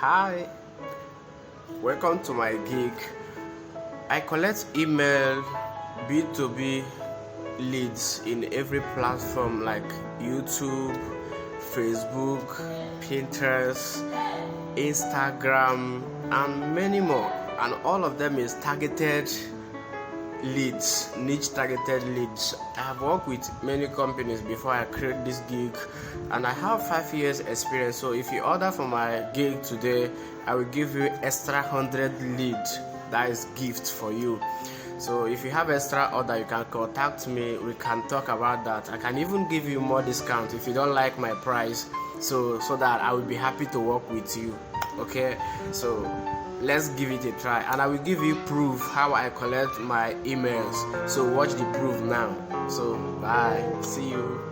Hi, welcome to my gig. I collect email B2B leads in every platform like YouTube, Facebook, Pinterest, Instagram, and many more. And all of them is targeted leads, niche targeted leads. I have worked with many companies before I create this gig, and I have 5 years experience. So if you order for my gig today, I will give you extra 100 leads. That is gift for you. So if you have extra order, you can contact me. We can talk about that. I can even give you more discount if you don't like my price, so that I will be happy to work with you. Okay, so let's give it a try, and I will give you proof how I collect my emails. So watch the proof now. So bye, see you.